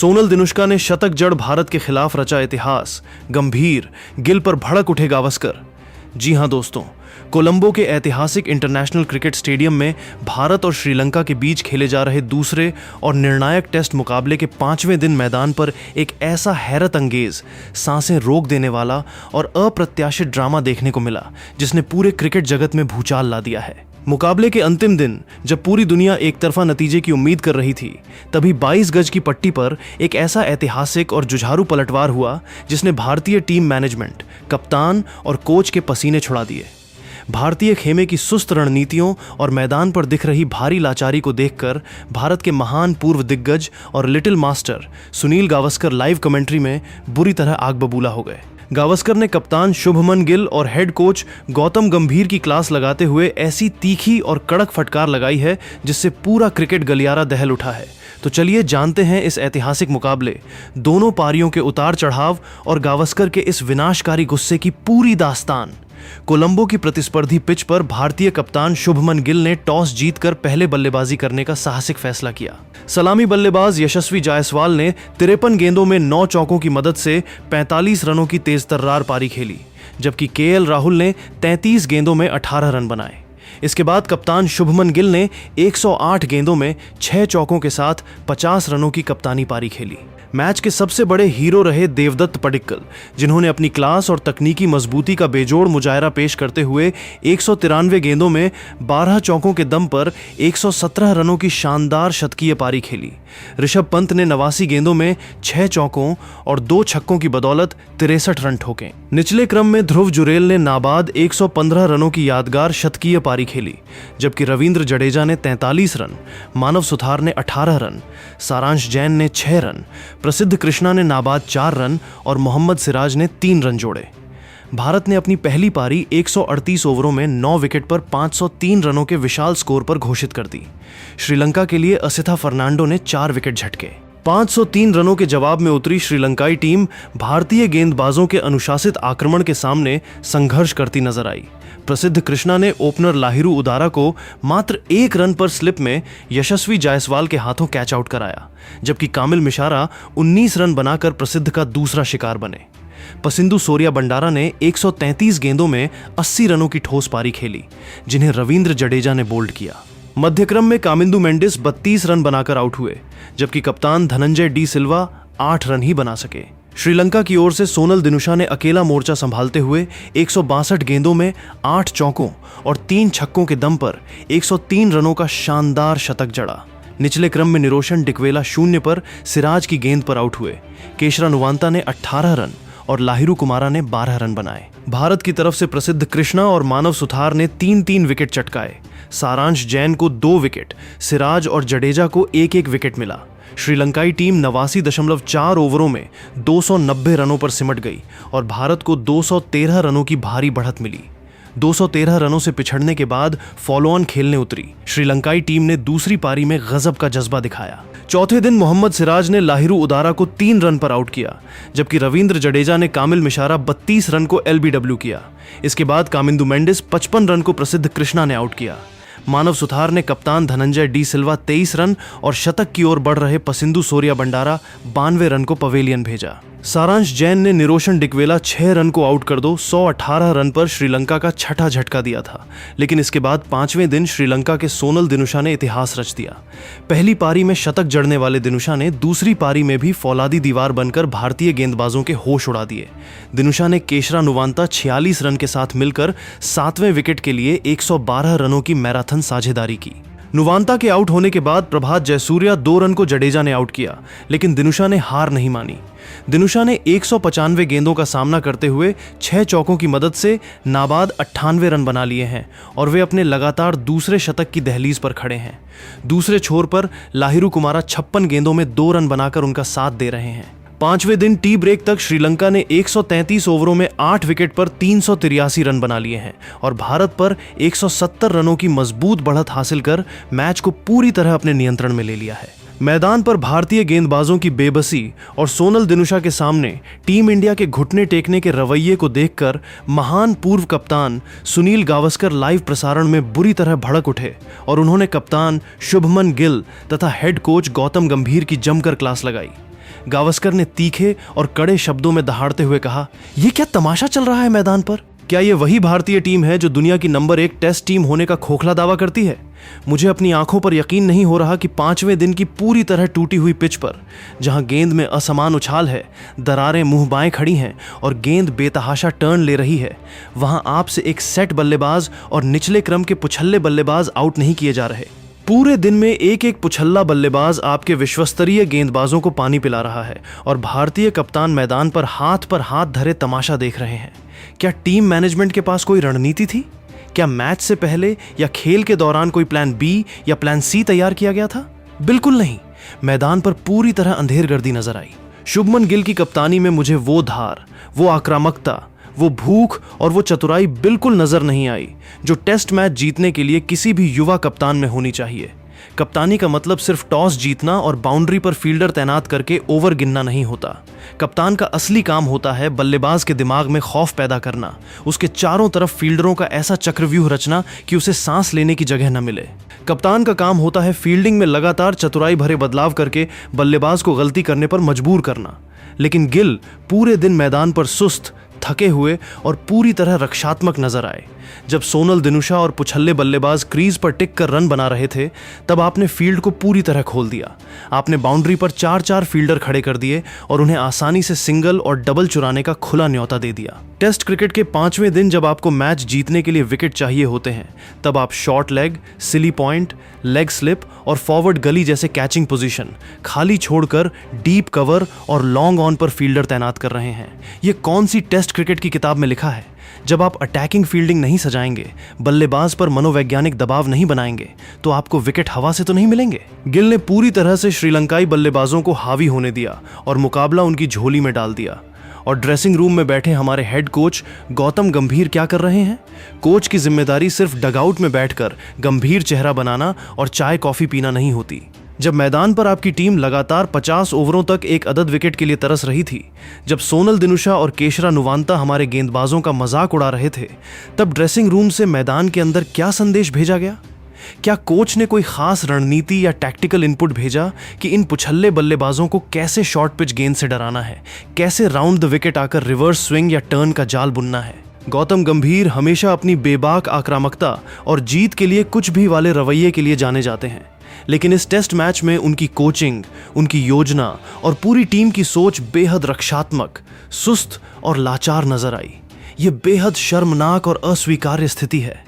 सोनल दिनुष्का ने शतक जड़ भारत के खिलाफ रचा इतिहास, गंभीर, गिल पर भड़क उठे गावस्कर। जी हां दोस्तों, कोलंबो के ऐतिहासिक इंटरनेशनल क्रिकेट स्टेडियम में भारत और श्रीलंका के बीच खेले जा रहे दूसरे और निर्णायक टेस्ट मुकाबले के 5वें दिन मैदान पर एक ऐसा हैरत अंगेज, सांसें रोक देने वाला और अप्रत्याशित ड्रामा देखने को मिला जिसने पूरे क्रिकेट जगत में भूचाल ला दिया है। मुकाबले के अंतिम दिन जब पूरी दुनिया एक तरफा नतीजे की उम्मीद कर रही थी, तभी 22 गज की पट्टी पर एक ऐसा ऐतिहासिक और जुझारू पलटवार हुआ जिसने भारतीय टीम मैनेजमेंट, कप्तान और कोच के पसीने छुड़ा दिए। भारतीय खेमे की सुस्त रणनीतियों और मैदान पर दिख रही भारी लाचारी को देखकर भारत के महान पूर्व दिग्गज और little master Sunil Gavaskar live commentary में बुरी तरह आग बबूला हो गए। गावस्कर ने कप्तान शुभमन गिल और हेड कोच गौतम गंभीर की क्लास लगाते हुए ऐसी तीखी और कड़क फटकार लगाई है जिससे पूरा क्रिकेट गलियारा दहल उठा है। तो चलिए जानते हैं इस ऐतिहासिक मुकाबले, दोनों पारियों के उतार चढ़ाव और गावस्कर के इस विनाशकारी गुस्से की पूरी दास्तान। कोलंबो की प्रतिस्पर्धी पिच पर भारतीय कप्तान शुभमन गिल ने टॉस जीतकर पहले बल्लेबाजी करने का साहसिक फैसला किया। सलामी बल्लेबाज यशस्वी जायसवाल ने 53 गेंदों में 9 चौकों की मदद से 45 रनों की तेज तर्रार पारी खेली, जबकि केएल राहुल ने 33 गेंदों में 18 रन बनाए। इसके बाद कप्तान शुभमन गिल ने 108 गेंदों में 6 चौकों के साथ 50 रनों की कप्तानी पारी खेली। मैच के सबसे बड़े हीरो रहे देवदत्त पडिक्कल, जिन्होंने अपनी क्लास और तकनीकी मजबूती का बेजोड़ मुजाहरा पेश करते हुए 193 गेंदों में 12 चौकों के दम पर 117 रनों की शानदार शतकीय पारी खेली। ऋषभ पंत ने 89 गेंदों में 6 चौकों और 2 छक्कों की बदौलत 63 रन ठोके। निचले क्रम में ध्रुव जुरेल ने नाबाद 115 रनों की यादगार शतकीय पारी खेली, जबकि रविंद्र जडेजा ने 43 रन, मानव सुथार ने 18 रन, सारांश जैन ने 6 रन, प्रसिद्ध कृष्णा ने नाबाद 4 रन और मोहम्मद सिराज ने 3 रन जोड़े। भारत ने अपनी पहली पारी 138 ओवरों में 9 विकेट पर 503 रनों के विशाल स्कोर पर घोषित कर दी। श्रीलंका के लिए असिथा फर्नांडो ने 4 विकेट झटके। 503 रनों के जवाब में उतरी श्रीलंकाई टीम भारतीय गेंदबाजों के अनुशासित आक्रमण के सामने संघर्ष करती नजर आई। प्रसिद्ध कृष्णा ने ओपनर लाहिरू उदारा को मात्र 1 रन पर स्लिप में यशस्वी जायसवाल के हाथों कैच आउट कराया, जबकि कामिल मिशारा 19 रन बनाकर प्रसिद्ध का दूसरा शिकार बने। पसिंदु सोरिया बंडारा ने 133 गेंदों में 80 रनों की ठोस पारी खेली, जिन्हें रविंद्र जडेजा ने बोल्ड किया। मध्यक्रम में कामिंदु मेंडिस 32 रन बनाकर आउट हुए, जबकि कप्तान धनंजय डी सिल्वा 8 रन ही बना सके। श्रीलंका की ओर से सोनल दिनुशा ने अकेला मोर्चा संभालते हुए 162 गेंदों में 8 चौकों और 3 छक्कों के दम पर 103 रनों का शानदार शतक जड़ा। निचले क्रम में निरोशन डिकवेला 0 पर सिराज की गेंद पर आउट हुए। केशरा नुवांता ने 18 रन और लाहिरू कुमारा ने 12 रन बनाए। भारत की तरफ से प्रसिद्ध कृष्णा और मानव सुथार ने 3-3 विकेट चटकाए। सारांश जैन को 2 विकेट, सिराज और जडेजा को 1-1 विकेट मिला। श्रीलंकाई टीम 89.4 ओवरों में 290 रनों पर सिमट गई और भारत को 213 रनों की भारी बढ़त मिली। 213 रनों से पिछड़ने के बाद फॉलो ऑन खेलने उतरी श्रीलंकाई टीम ने दूसरी पारी में गजब का जज्बा दिखाया। चौथे दिन मोहम्मद सिराज ने लाहिरू उदारा को 3 रन पर आउट किया, जबकि रविंद्र जडेजा ने कामिल मिशारा 32 रन को एलबीडब्ल्यू किया। इसके बाद कामिंदु मेंडिस 55 रन को प्रसिद्ध कृष्णा ने आउट किया। मानव सुथार ने कप्तान धनंजय डी सिल्वा 23 रन और शतक की ओर बढ़ रहे पसिंदु सोरिया बंडारा 92 रन को पवेलियन भेजा। सारांश जैन ने निरोशन डिकवेला 6 रन को आउट कर दो 118 रन पर श्रीलंका का छठा झटका दिया था, लेकिन इसके बाद 5वें दिन श्रीलंका के सोनल दिनुशा ने इतिहास रच दिया। पहली पारी में शतक जड़ने वाले दिनुशा ने दूसरी पारी में भी फौलादी दीवार बनकर भारतीय गेंदबाजों के होश उड़ा दिए। दिनुशा ने केशरा नुवांता 46 रन के साथ मिलकर 7वें विकेट के लिए 112 रनों की मैराथन साझेदारी की। नुवांता के आउट होने के बाद प्रभात जयसूर्या 2 रन को जडेजा ने आउट किया, लेकिन दिनुशा ने हार नहीं मानी। दिनुशा ने 195 गेंदों का सामना करते हुए 6 चौकों की मदद से नाबाद 98 रन बना लिए हैं और वे अपने लगातार दूसरे शतक की दहलीज पर खड़े हैं। दूसरे छोर पर लाहिरू कुमारा 56 गेंदों में 2 रन बनाकर उनका साथ दे रहे हैं। 5वें दिन टी ब्रेक तक श्रीलंका ने 133 ओवरों में 8 विकेट पर 383 रन बना लिए हैं और भारत पर 170 रनों की मजबूत बढ़त हासिल कर मैच को पूरी तरह अपने नियंत्रण में ले लिया है। मैदान पर भारतीय गेंदबाजों की बेबसी और सोनल दिनुशा के सामने टीम इंडिया के घुटने टेकने के रवैये को देखकर महान पूर्व कप्तान सुनील गावस्कर लाइव प्रसारण में बुरी तरह भड़क उठे और उन्होंने कप्तान शुभमन गिल तथा हेड कोच गौतम गंभीर की जमकर क्लास लगाई। गावस्कर ने तीखे और कड़े शब्दों में दहाड़ते हुए कहा, यह क्या तमाशा चल रहा है मैदान पर? क्या यह वही भारतीय टीम है जो दुनिया की नंबर 1 टेस्ट टीम होने का खोखला दावा करती है? मुझे अपनी आंखों पर यकीन नहीं हो रहा कि 5वें दिन की पूरी तरह टूटी हुई पिच पर, जहां गेंद में असमान उछाल है, दरारें मुंह बाएं खड़ी हैं और गेंद बेतहाशा टर्न ले रही है, वहां आपसे एक सेट बल्लेबाज और निचले क्रम के पुछल्ले बल्लेबाज आउट नहीं किए जा रहे। पूरे दिन में एक एक पुछल्ला बल्लेबाज आपके विश्वस्तरीय गेंदबाजों को पानी पिला रहा है और भारतीय कप्तान मैदान पर हाथ धरे तमाशा देख रहे हैं। क्या टीम मैनेजमेंट के पास कोई रणनीति थी? क्या मैच से पहले या खेल के दौरान कोई प्लान बी या प्लान सी तैयार किया गया था? बिल्कुल नहीं। मैदान पर पूरी तरह अंधेरगर्दी नजर आई। शुभमन गिल की कप्तानी में मुझे वो धार, वो आक्रामकता, वो भूख और वो चतुराई बिल्कुल नजर नहीं आई जो टेस्ट मैच जीतने के लिए किसी भी युवा कप्तान में होनी चाहिए। कप्तानी का मतलब सिर्फ टॉस जीतना और बाउंड्री पर फील्डर तैनात करके ओवर गिनना नहीं होता। कप्तान का असली काम होता है बल्लेबाज के दिमाग में खौफ पैदा करना, उसके चारों तरफ फील्डरों का ऐसा चक्रव्यूह रचना कि उसे सांस लेने की जगह न मिले। कप्तान का काम होता है फील्डिंग में लगातार चतुराई भरे बदलाव करके बल्लेबाज को गलती करने पर मजबूर करना। लेकिन गिल पूरे दिन मैदान पर सुस्त, थके हुए और पूरी तरह रक्षात्मक नजर आए। जब सोनल दिनुशा और पुछल्ले बल्लेबाज क्रीज पर टिक कर रन बना रहे थे, तब आपने फील्ड को पूरी तरह खोल दिया। आपने बाउंड्री पर 4-4 फील्डर खड़े कर दिए और उन्हें आसानी से सिंगल और डबल चुराने का खुला न्योता दे दिया। टेस्ट क्रिकेट के 5वें दिन जब आपको मैच जीतने के लिए विकेट चाहिए होते हैं, तब आप short leg, silly point, leg slip और फॉरवर्ड गली जैसे कैचिंग पोजीशन खाली छोड़कर डीप कवर और लॉन्ग ऑन पर फील्डर तैनात कर रहे हैं। ये कौन सी टेस्ट क्रिकेट की किताब में लिखा है? जब आप अटैकिंग फील्डिंग नहीं सजाएंगे, बल्लेबाज पर मनोवैज्ञानिक दबाव नहीं बनाएंगे, तो आपको विकेट हवा से तो नहीं मिलेंगे। गिल ने पूरी तरह से श्रीलंकाई बल्लेबाजों को हावी होने दिया और मुकाबला उनकी झोली में डाल दिया। और ड्रेसिंग रूम में बैठे हमारे हेड कोच गौतम गंभीर क्या कर रहे हैं? कोच की जिम्मेदारी सिर्फ डगआउट में बैठकर गंभीर चेहरा बनाना और चाय कॉफी पीना नहीं होती। जब मैदान पर आपकी टीम लगातार 50 ओवरों तक एक अदद विकेट के लिए तरस रही थी, जब सोनल दिनुशा और केशरा नुवांता हमारे गेंदबाजों का मजाक उड़ा रहे थे, तब ड्रेसिंग रूम से मैदान के अंदर क्या संदेश भेजा गया? क्या कोच ने कोई खास रणनीति या टैक्टिकल इनपुट भेजा कि इन पुछल्ले बल्लेबाजों को कैसे शॉर्ट पिच गेंद से डराना है, कैसे राउंड द विकेट आकर रिवर्स स्विंग या टर्न का जाल बुनना है? गौतम गंभीर हमेशा अपनी बेबाक आक्रामकता और जीत के लिए कुछ भी वाले रवैये के लिए जाने जाते हैं, लेकिन इस टेस्ट मैच में उनकी कोचिंग, उनकी योजना और पूरी टीम की सोच बेहद रक्षात्मक, सुस्त और लाचार नजर आई। ये बेहद शर्मनाक और अस्वीकार्य स्थिति है।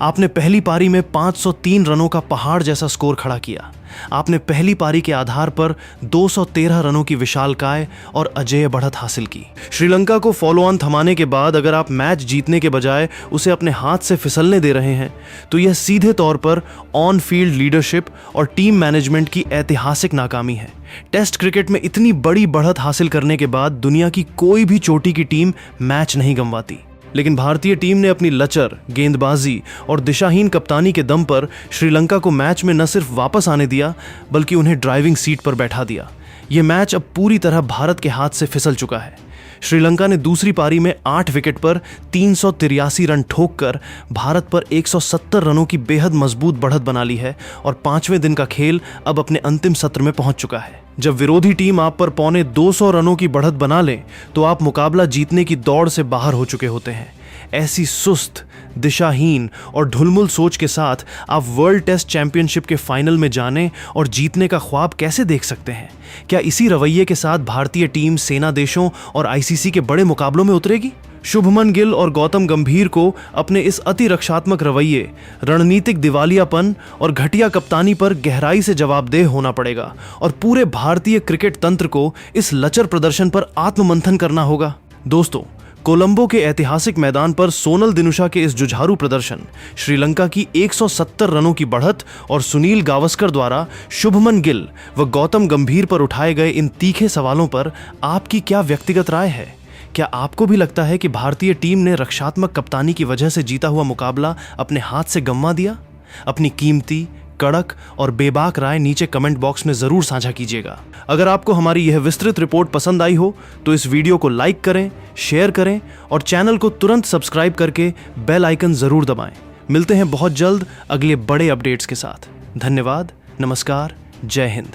आपने पहली पारी में 503 रनों का पहाड़ जैसा स्कोर खड़ा किया। आपने पहली पारी के आधार पर 213 रनों की विशालकाय और अजेय बढ़त हासिल की। श्रीलंका को फॉलो ऑन थमाने के बाद अगर आप मैच जीतने के बजाय उसे अपने हाथ से फिसलने दे रहे हैं, तो यह सीधे तौर पर ऑन फील्ड लीडरशिप और टीम मैनेजमेंट की ऐतिहासिक नाकामी है। टेस्ट क्रिकेट में इतनी बड़ी बढ़त हासिल करने के बाद दुनिया की कोई भी चोटी की टीम मैच नहीं गंवाती, लेकिन भारतीय टीम ने अपनी लचर, गेंदबाजी और दिशाहीन कप्तानी के दम पर श्रीलंका को मैच में न सिर्फ वापस आने दिया, बल्कि उन्हें ड्राइविंग सीट पर बैठा दिया। यह मैच अब पूरी तरह भारत के हाथ से फिसल चुका है। श्रीलंका ने दूसरी पारी में 8 विकेट पर 383 रन ठोककर भारत पर 170 रनों की बेहद मजबूत बढ़त बना ली है और 5वें दिन का खेल अब अपने अंतिम सत्र में पहुंच चुका है। जब विरोधी टीम आप पर पौने 200 रनों की बढ़त बना ले, तो आप मुकाबला जीतने की दौड़ से बाहर हो चुके होते हैं। ऐसी सुस्त, दिशाहीन और ढुलमुल सोच के साथ आप वर्ल्ड टेस्ट चैंपियनशिप के फाइनल में जाने और जीतने का ख्वाब कैसे देख सकते हैं? क्या इसी रवैये के साथ भारतीय टीम सेना देशों और आईसीसी के बड़े मुकाबलों में उतरेगी? शुभमन गिल और गौतम गंभीर को अपने इस अति रक्षात्मक रवैये, रणनीतिक दिवालियापन और घटिया कप्तानी पर गहराई से जवाबदेह होना पड़ेगा और पूरे भारतीय क्रिकेट तंत्र को इस लचर प्रदर्शन पर आत्ममंथन करना होगा। दोस्तों, कोलंबो के ऐतिहासिक मैदान पर सोनल दिनुशा के इस जुझारू प्रदर्शन, श्रीलंका की 170 रनों की बढ़त और सुनील गावस्कर द्वारा शुभमन गिल व गौतम गंभीर पर उठाए गए इन तीखे सवालों पर आपकी क्या व्यक्तिगत राय है? क्या आपको भी लगता है कि भारतीय टीम ने रक्षात्मक कप्तानी की वजह से जीता हुआ मुकाबला अपने हाथ से गंवा दिया? अपनी कीमती, कड़क और बेबाक राय नीचे कमेंट बॉक्स में जरूर साझा कीजिएगा। अगर आपको हमारी यह विस्तृत रिपोर्ट पसंद आई हो तो इस वीडियो को लाइक करें, शेयर करें और चैनल को तुरंत सब्सक्राइब करके बेल आइकन जरूर दबाएं। मिलते हैं बहुत जल्द अगले बड़े अपडेट्स के साथ। धन्यवाद, नमस्कार, जय हिंद।